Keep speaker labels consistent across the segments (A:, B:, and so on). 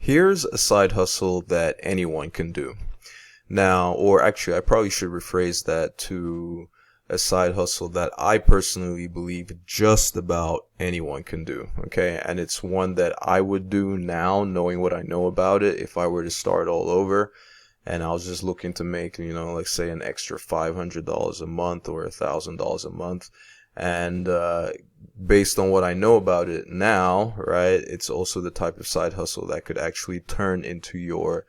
A: Here's a side hustle that anyone can do. Now, or actually, I probably should rephrase that to a side hustle that I personally believe just about anyone can do. Okay. And it's one that I would do now, knowing what I know about it, if I were to start all over. And I was just looking to make, like say an extra $500 a month or $1,000 a month. And, based on what I know about it now, right, it's also the type of side hustle that could actually turn into your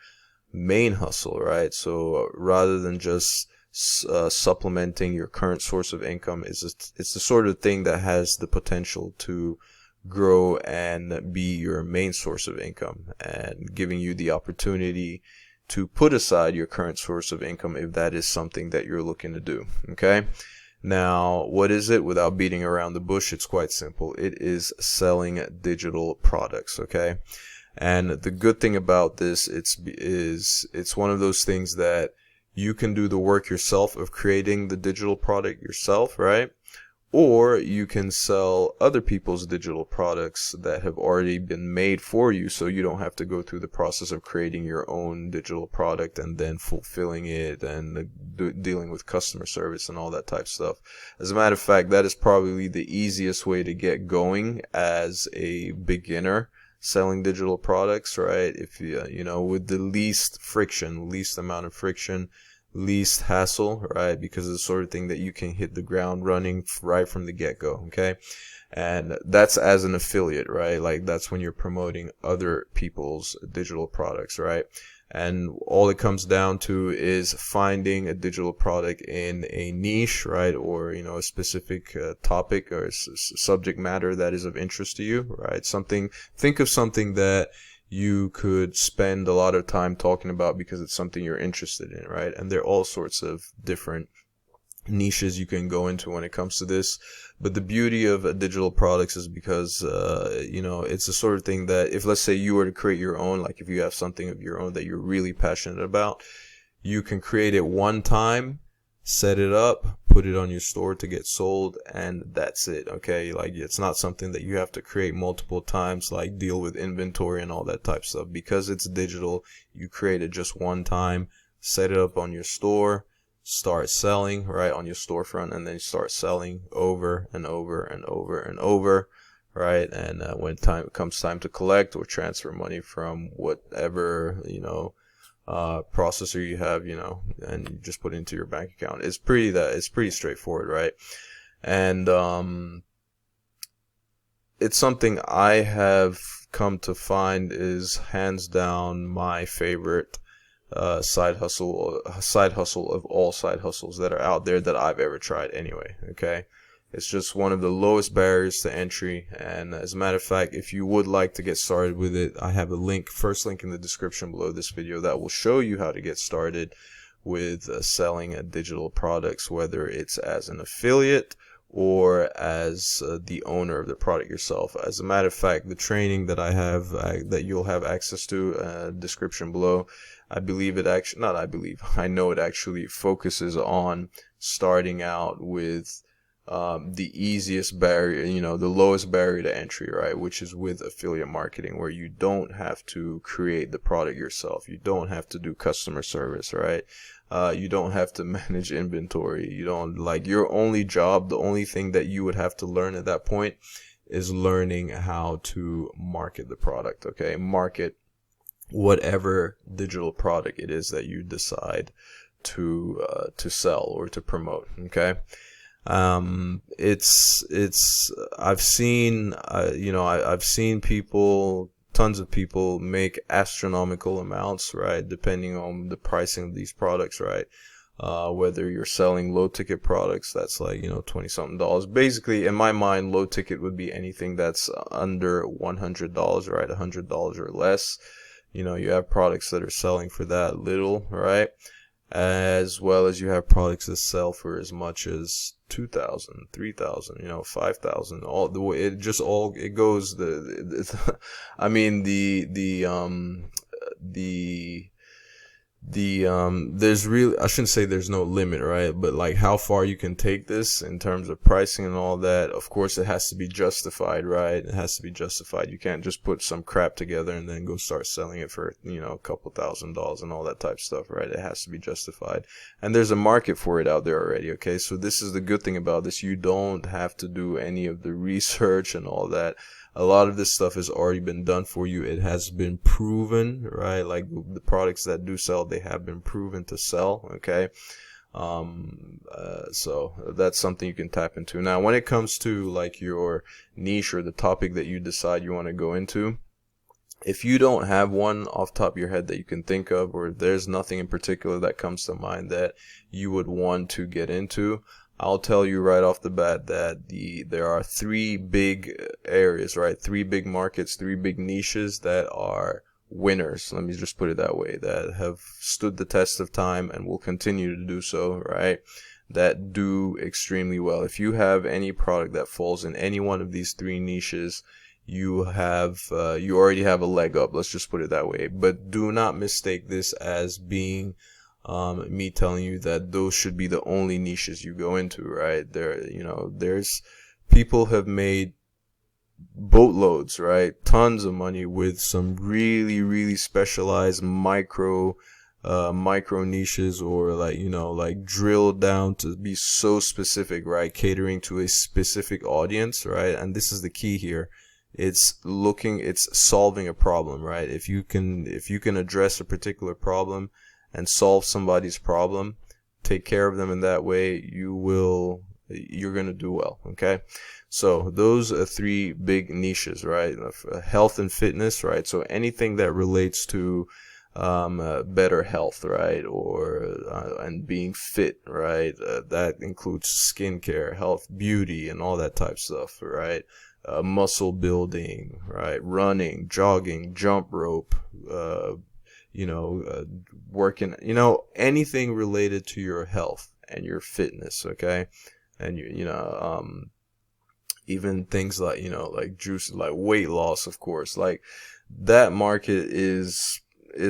A: main hustle, right? So rather than just supplementing your current source of income, it's the sort of thing that has the potential to grow and be your main source of income, and giving you the opportunity to put aside your current source of income if that is something that you're looking to do. Okay. Now, what is it? Without beating around the bush, it's quite simple. It is selling digital products. Okay. And the good thing about this, it's one of those things that you can do the work yourself of creating the digital product yourself, right? Or you can sell other people's digital products that have already been made for you, so you don't have to go through the process of creating your own digital product and then fulfilling it and dealing with customer service and all that type of stuff. As a matter of fact, that is probably the easiest way to get going as a beginner selling digital products, right? If with the least friction, least amount of friction, least hassle, right? Because it's the sort of thing that you can hit the ground running right from the get-go. Okay. And that's as an affiliate, right? Like that's when you're promoting other people's digital products, right? And all it comes down to is finding a digital product in a niche, right? Or, a specific topic or subject matter that is of interest to you, right? Think of something that you could spend a lot of time talking about because it's something you're interested in, right? And there are all sorts of different niches you can go into when it comes to this. But the beauty of digital products is because, it's the sort of thing that if, let's say, you were to create your own, like if you have something of your own that you're really passionate about, you can create it one time, set it up, put it on your store to get sold, and that's it. Okay. Like it's not something that you have to create multiple times, like deal with inventory and all that type of stuff. Because it's digital, you create it just one time, set it up on your store, start selling right on your storefront, and then start selling over and over and over and over, right? And when comes time to collect or transfer money from whatever processor you have, and you just put it into your bank account. It's pretty straightforward, right? And it's something I have come to find is hands down my favorite side hustle of all side hustles that are out there that I've ever tried anyway. Okay. It's just one of the lowest barriers to entry. And as a matter of fact, if you would like to get started with it, I have a first link in the description below this video that will show you how to get started with selling digital products, whether it's as an affiliate or as the owner of the product yourself. As a matter of fact, the training that I have, that you'll have access to, description below, I know it actually focuses on starting out with the easiest barrier, the lowest barrier to entry, right? Which is with affiliate marketing, where you don't have to create the product yourself. You don't have to do customer service, right? You don't have to manage inventory. You don't your only job, the only thing that you would have to learn at that point is learning how to market the product. Okay. Market whatever digital product it is that you decide to sell or to promote. Okay. I've seen, I've seen tons of people make astronomical amounts, right? Depending on the pricing of these products, right? Whether you're selling low ticket products, that's like, 20 something dollars. Basically, in my mind, low ticket would be anything that's under $100, right? $100 or less. You have products that are selling for that little, right? As well as you have products that sell for as much as 2,000, 3,000, 5,000, all the way. It goes I mean, the there's really, I shouldn't say there's no limit, right? But like how far you can take this in terms of pricing and all that, of course it has to be justified, right? It has to be justified. You can't just put some crap together and then go start selling it for, a couple $1,000s and all that type of stuff, right? It has to be justified. And there's a market for it out there already, okay? So this is the good thing about this. You don't have to do any of the research and all that. A lot of this stuff has already been done for you. It has been proven, right? Like the products that do sell, they have been proven to sell, okay? So that's something you can tap into. Now, when it comes to like your niche or the topic that you decide you want to go into, if you don't have one off the top of your head that you can think of, or there's nothing in particular that comes to mind that you would want to get into, I'll tell you right off the bat that there are three big areas, right? Three big markets, three big niches that are winners. Let me just put it that way, that have stood the test of time and will continue to do so, right? That do extremely well. If you have any product that falls in any one of these three niches, you already have a leg up. Let's just put it that way. But do not mistake this as being me telling you that those should be the only niches you go into, right? There's people have made boatloads, right? Tons of money with some really, really specialized micro niches, or like drilled down to be so specific, right? Catering to a specific audience, right? And this is the key here. It's solving a problem, right? If you can address a particular problem and solve somebody's problem, take care of them in that way, you're going to do well, okay? So those are three big niches, right? Health and fitness, right? So anything that relates to better health, right? And being fit, right? That includes skincare, health, beauty, and all that type of stuff, right? Muscle building, right? Running, jogging, jump rope, working, anything related to your health and your fitness, okay? And even things like, like juice, like weight loss, of course, like that market is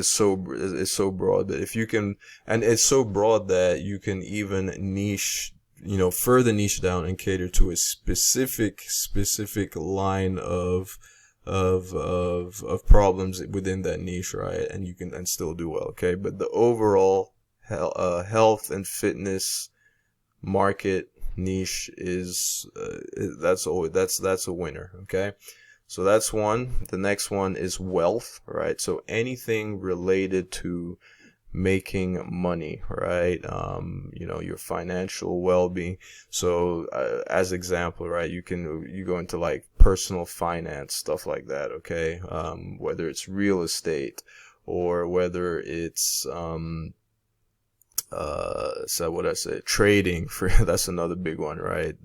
A: so broad that if you can, and it's so broad that you can even niche, further niche down and cater to a specific line of problems within that niche, right? And you can still do well, okay? But the overall health and fitness market niche is that's a winner, okay? So that's one. The next one is wealth, right? So anything related to making money, right? Your financial well-being. So as example, right, you go into like personal finance, stuff like that, okay? Whether it's real estate or whether it's trading for that's another big one, right?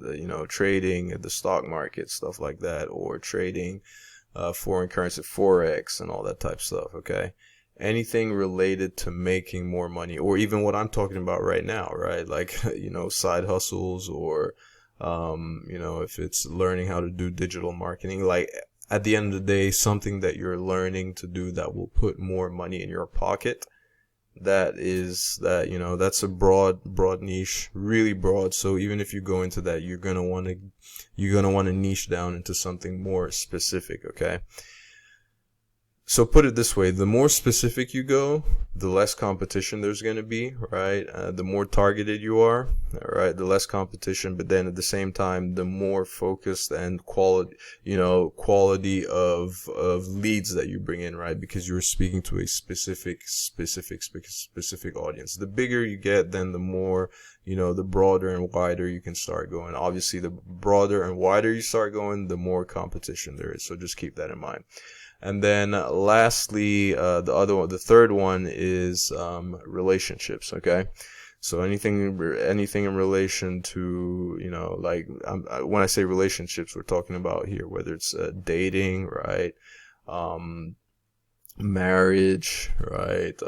A: Trading at the stock market, stuff like that, or trading foreign currency, forex, and all that type of stuff, okay? Anything related to making more money, or even what I'm talking about right now, right? Like, side hustles, or, if it's learning how to do digital marketing, like at the end of the day, something that you're learning to do that will put more money in your pocket. That's a broad niche, really broad. So even if you go into that, you're going to want to niche down into something more specific, okay? So put it this way, the more specific you go, the less competition there's going to be, right? The more targeted you are, all right, the less competition, but then at the same time, the more focused and quality of leads that you bring in, right? Because you're speaking to a specific audience. The bigger you get, then the more, the broader and wider you can start going. Obviously, the broader and wider you start going, the more competition there is. So just keep that in mind. And then lastly, the third one is relationships, okay? So anything in relation to, when I say relationships, we're talking about here, whether it's dating, right? Marriage, right?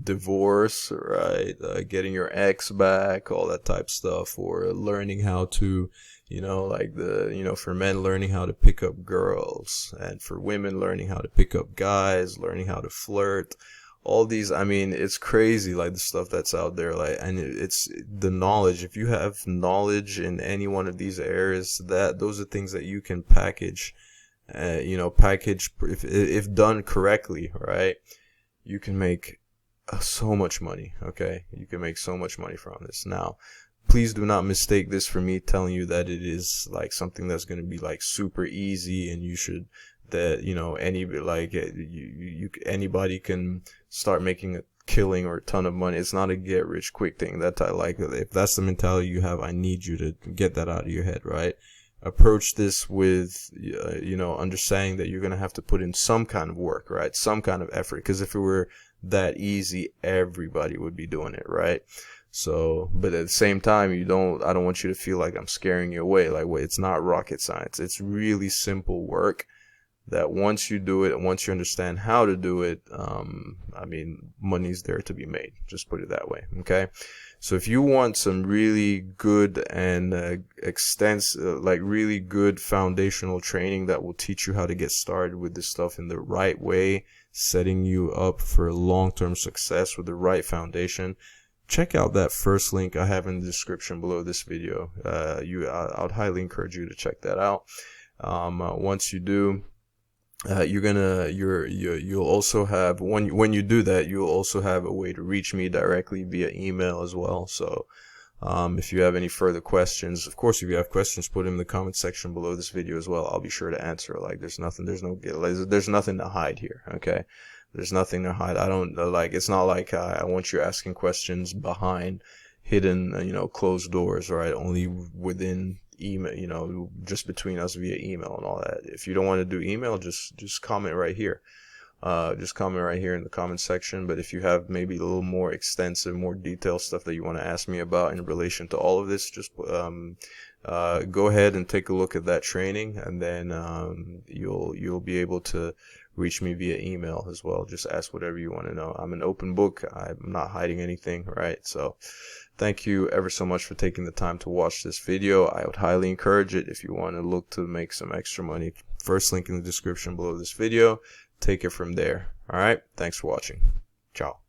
A: Divorce, right? Getting your ex back, all that type of stuff, or learning how to, for men, learning how to pick up girls, and for women, learning how to pick up guys, learning how to flirt, all these, I mean, it's crazy, like the stuff that's out there, like, and it's the knowledge. If you have knowledge in any one of these areas, that those are things that you can package, package if done correctly, right? You can make so much money. Okay, you can make so much money from this. Now, please do not mistake this for me telling you that it is like something that's going to be like super easy and you should, that anybody can start making a killing or a ton of money. It's not a get rich quick thing. If that's the mentality you have, I need you to get that out of your head, right? Approach this with understanding that you're going to have to put in some kind of work, right? Some kind of effort, because if it were that easy, everybody would be doing it, right? So, but at the same time, I don't want you to feel like I'm scaring you away. Like, wait, it's not rocket science. It's really simple work that once you do it and once you understand how to do it, money's there to be made. Just put it that way. Okay. So if you want some really good and extensive, really good foundational training that will teach you how to get started with this stuff in the right way, setting you up for long-term success with the right foundation, check out that first link I have in the description below this video. I'd highly encourage you to check that out. Once you do, you'll also have, when you do that, you'll also have a way to reach me directly via email as well. So if you have any further questions, of course, if you have questions, put them in the comment section below this video as well. I'll be sure to answer. Like, there's nothing to hide here. Okay, there's nothing to hide. I don't it's not like I want you asking questions behind hidden closed doors, right? Only within email, just between us via email and all that. If you don't want to do email, just comment right here. Just comment right here in the comment section. But if you have maybe a little more extensive, more detailed stuff that you want to ask me about in relation to all of this, just go ahead and take a look at that training, and then you'll be able to reach me via email as well. Just ask whatever you want to know. I'm an open book. I'm not hiding anything, right? So thank you ever so much for taking the time to watch this video. I would highly encourage it if you want to look to make some extra money. First link in the description below this video. Take it from there. All right. Thanks for watching. Ciao.